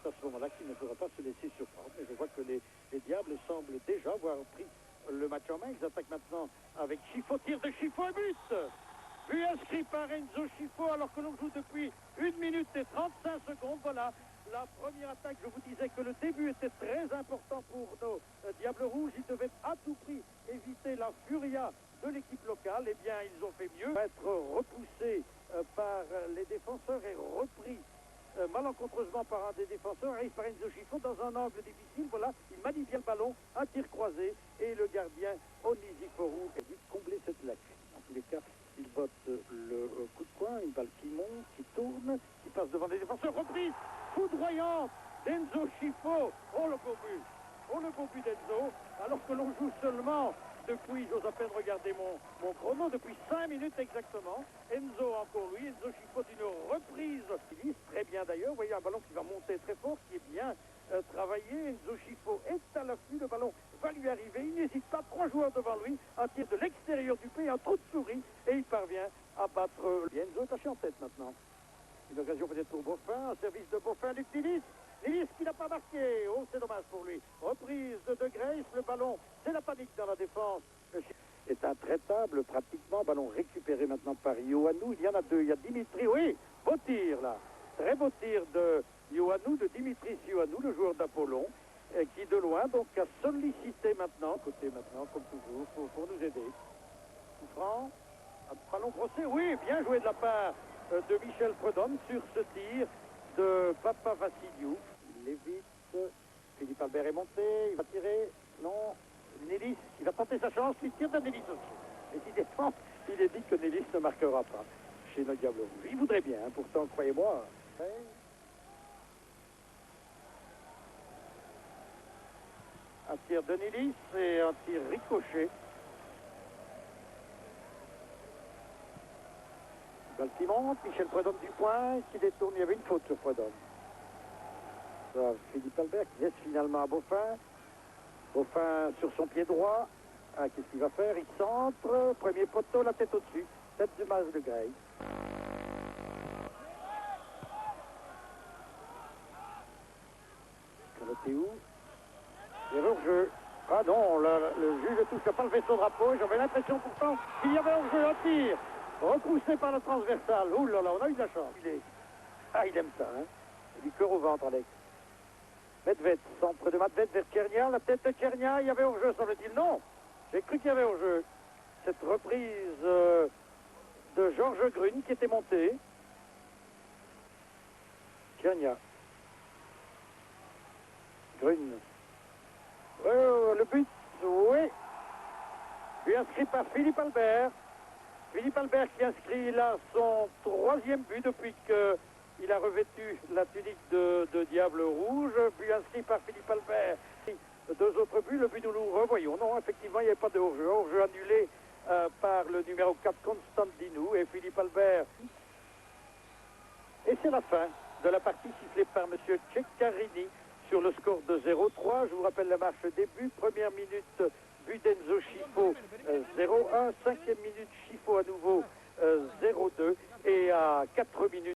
c'est à ce moment-là qu'il ne faudra pas se laisser surprendre. Mais je vois que les Diables semblent déjà avoir pris le match en main. Ils attaquent maintenant avec Chifo, tir de Chifo et but. But inscrit par Enzo Chifo alors que l'on joue depuis 1 minute et 35 secondes. Voilà la première attaque. Je vous disais que le début était très important pour nos Diables Rouges. Ils devaient à tout prix éviter la furia de l'équipe locale. Eh bien, ils ont fait mieux. Être repoussé par les défenseurs et repris malencontreusement par un des défenseurs, arrive par Enzo Chifo dans un angle difficile. Voilà, il manie bien le ballon, un tir croisé et le gardien Onisiforou est vite combler cette lacune. En tous les cas, il botte le coup de coin, une balle qui monte, qui tourne, qui passe devant les défenseurs. Reprise foudroyante d'Enzo Chifo. Oh le beau but! Oh le beau but d'Enzo, alors que l'on joue seulement depuis, j'ose à peine regarder mon chrono, depuis 5 minutes exactement. Enzo encore lui, Enzo Chifo d'une reprise. Il lise très bien d'ailleurs, vous voyez un ballon qui va monter très fort, qui est bien travaillé. Enzo Chifo est à l'affût, le ballon va lui arriver, il n'hésite pas, 3 joueurs devant lui, un tir de l'extérieur du pays, un trou de souris, et il parvient à battre. Enzo est taché en tête maintenant. Une occasion peut-être pour Beaufin, un service de Beaufin, Luc Nilis. Nilis qui n'a pas marqué. Oh, c'est dommage pour lui. Reprise de Grace, le ballon, c'est la panique dans la défense. C'est intraitable pratiquement. Ballon récupéré maintenant par Ioannou. Il y en a deux. Il y a Dimitri. Oui, beau tir là. Très beau tir de Ioannou, de Dimitris Ioannou, le joueur d'Apollon, qui de loin donc a sollicité maintenant, côté maintenant, comme toujours, pour nous aider. Coup franc, un ballon brossé. Oui, bien joué de la part de Michel Prudhomme sur ce tir de Papa Vassiliou. Il l'évite. Philippe Albert est monté. Il va tirer. Non. Nélis, il va tenter sa chance. Il tire de Nélis aussi. Et s'il défend, il est dit que Nélis ne marquera pas chez nos Diables Rouges. Il voudrait bien, hein, pourtant, croyez-moi. Un tir de Nélis et un tir ricochet. Balle qui monte, Michel Prudhomme du point, qui détourne, il y avait une faute sur Prudhomme. Philippe Albert qui laisse finalement à Beaufin. Beaufin sur son pied droit. Ah, qu'est-ce qu'il va faire? Il centre, premier poteau, la tête au-dessus. Tête du match de Gray. Calotéou. Il y avait hors-jeu. Ah non, le juge ne touche pas le vaisseau drapeau. J'avais l'impression pourtant qu'il y avait hors-jeu, un tir. Repoussé par la transversale. Ouh là là, on a eu de la chance. Il aime ça, hein. Il du cœur au ventre, Alex. Medved, centre de Medved vers Tchernia. La tête de Tchernia, il y avait hors-jeu, semble-t-il. Non, j'ai cru qu'il y avait hors-jeu. Cette reprise de Georges Grune qui était monté. Tchernia. Grune. Oh, le but, oui. But inscrit par Philippe Albert. Philippe Albert qui inscrit là son 3e but depuis qu'il a revêtu la tunique de Diable Rouge. But inscrit par Philippe Albert. 2 autres buts, le but nous le revoyons. Non, effectivement, il n'y avait pas de hors-jeu. Hors-jeu annulé par le numéro 4, Constantinou, et Philippe Albert. Et c'est la fin de la partie sifflée par M. Ceccarini sur le score de 0-3. Je vous rappelle la marche début. Première minute, but d'Enzo Chifo, 0-1. 5e minute, Chifo à nouveau, 0-2. Et à 4 minutes.